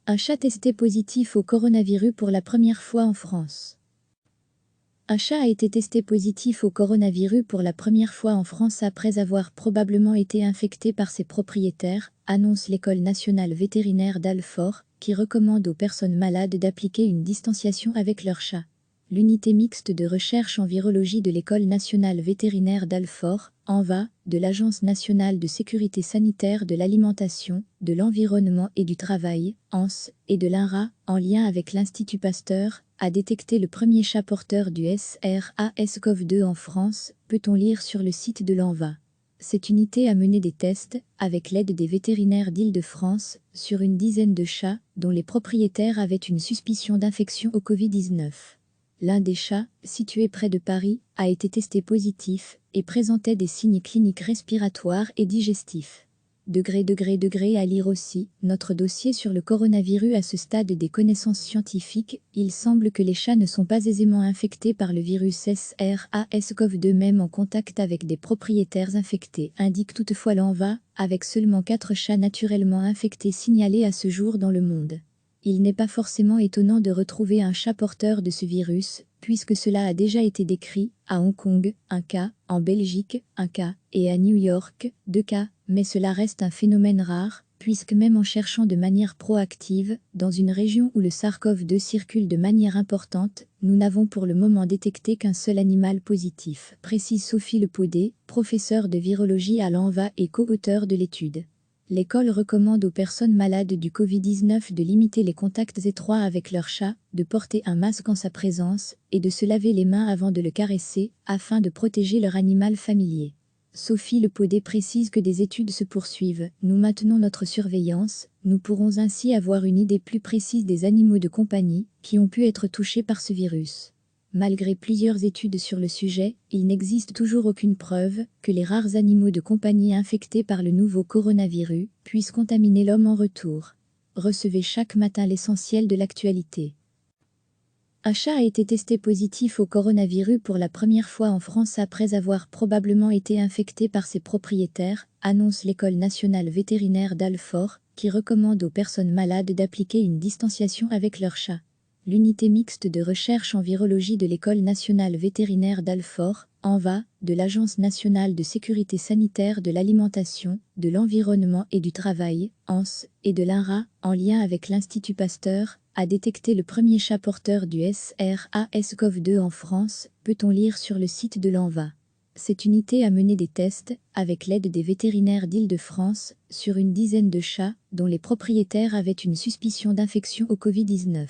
Un chat testé positif au coronavirus pour la première fois en France. Un chat a été testé positif au coronavirus pour la première fois en France après avoir probablement été infecté par ses propriétaires, annonce l'École nationale vétérinaire d'Alfort, qui recommande aux personnes malades d'appliquer une distanciation avec leur chat. L'unité mixte de recherche en virologie de l'École nationale vétérinaire d'Alfort, ANVA, de l'Agence nationale de sécurité sanitaire de l'alimentation, de l'environnement et du travail, ANS, et de l'INRA, en lien avec l'Institut Pasteur, a détecté le premier chat porteur du SRAS-CoV-2 en France, peut-on lire sur le site de l'ANVA. Cette unité a mené des tests, avec l'aide des vétérinaires d'Île-de-France, sur une dizaine de chats, dont les propriétaires avaient une suspicion d'infection au Covid-19. L'un des chats, situé près de Paris, a été testé positif et présentait des signes cliniques respiratoires et digestifs. À lire aussi, notre dossier sur le coronavirus à ce stade des connaissances scientifiques, il semble que les chats ne sont pas aisément infectés par le virus SRAS-CoV-2 même en contact avec des propriétaires infectés, indique toutefois l'ANVA, avec seulement 4 chats naturellement infectés signalés à ce jour dans le monde. Il n'est pas forcément étonnant de retrouver un chat porteur de ce virus, puisque cela a déjà été décrit, à Hong Kong, 1 cas, en Belgique, 1 cas, et à New York, 2 cas, mais cela reste un phénomène rare, puisque même en cherchant de manière proactive, dans une région où le SARS-CoV-2 circule de manière importante, nous n'avons pour le moment détecté qu'un seul animal positif, précise Sophie Lepaudet, professeure de virologie à l'ANVA et co-auteure de l'étude. L'école recommande aux personnes malades du Covid-19 de limiter les contacts étroits avec leur chat, de porter un masque en sa présence et de se laver les mains avant de le caresser, afin de protéger leur animal familier. Sophie Lepaudet précise que des études se poursuivent. Nous maintenons notre surveillance, nous pourrons ainsi avoir une idée plus précise des animaux de compagnie qui ont pu être touchés par ce virus. Malgré plusieurs études sur le sujet, il n'existe toujours aucune preuve que les rares animaux de compagnie infectés par le nouveau coronavirus puissent contaminer l'homme en retour. Recevez chaque matin l'essentiel de l'actualité. Un chat a été testé positif au coronavirus pour la première fois en France après avoir probablement été infecté par ses propriétaires, annonce l'École nationale vétérinaire d'Alfort, qui recommande aux personnes malades d'appliquer une distanciation avec leur chat. L'unité mixte de recherche en virologie de l'École nationale vétérinaire d'Alfort, ANVA, de l'Agence nationale de sécurité sanitaire de l'alimentation, de l'environnement et du travail, ANS, et de l'INRA, en lien avec l'Institut Pasteur, a détecté le premier chat porteur du SRAS-CoV-2 en France, peut-on lire sur le site de l'ANVA. Cette unité a mené des tests, avec l'aide des vétérinaires d'Île-de-France, sur une dizaine de chats, dont les propriétaires avaient une suspicion d'infection au Covid-19.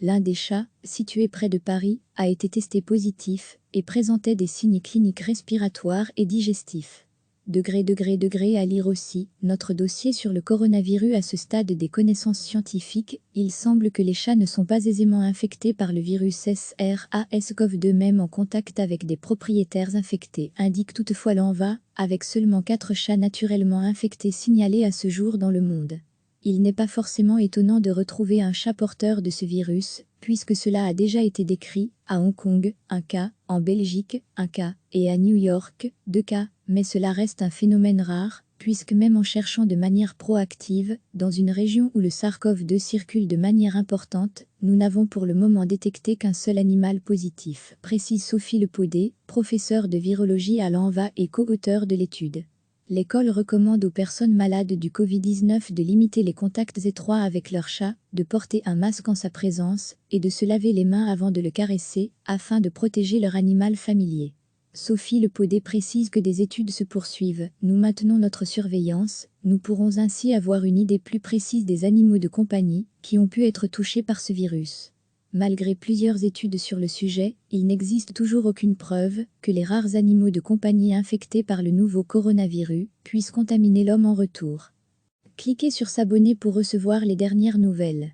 L'un des chats, situé près de Paris, a été testé positif et présentait des signes cliniques respiratoires et digestifs. À lire aussi, notre dossier sur le coronavirus à ce stade des connaissances scientifiques, il semble que les chats ne sont pas aisément infectés par le virus SRAS-CoV-2 même en contact avec des propriétaires infectés, indique toutefois l'ANVA, avec seulement 4 chats naturellement infectés signalés à ce jour dans le monde. Il n'est pas forcément étonnant de retrouver un chat porteur de ce virus, puisque cela a déjà été décrit, à Hong Kong, 1 cas, en Belgique, 1 cas, et à New York, 2 cas, mais cela reste un phénomène rare, puisque même en cherchant de manière proactive, dans une région où le SARS-CoV-2 circule de manière importante, nous n'avons pour le moment détecté qu'un seul animal positif, précise Sophie Lepaudet, professeure de virologie à l'ANVA et co-auteure de l'étude. L'école recommande aux personnes malades du Covid-19 de limiter les contacts étroits avec leur chat, de porter un masque en sa présence et de se laver les mains avant de le caresser, afin de protéger leur animal familier. Sophie Lepaudet précise que des études se poursuivent. Nous maintenons notre surveillance, nous pourrons ainsi avoir une idée plus précise des animaux de compagnie qui ont pu être touchés par ce virus. Malgré plusieurs études sur le sujet, il n'existe toujours aucune preuve que les rares animaux de compagnie infectés par le nouveau coronavirus puissent contaminer l'homme en retour. Cliquez sur s'abonner pour recevoir les dernières nouvelles.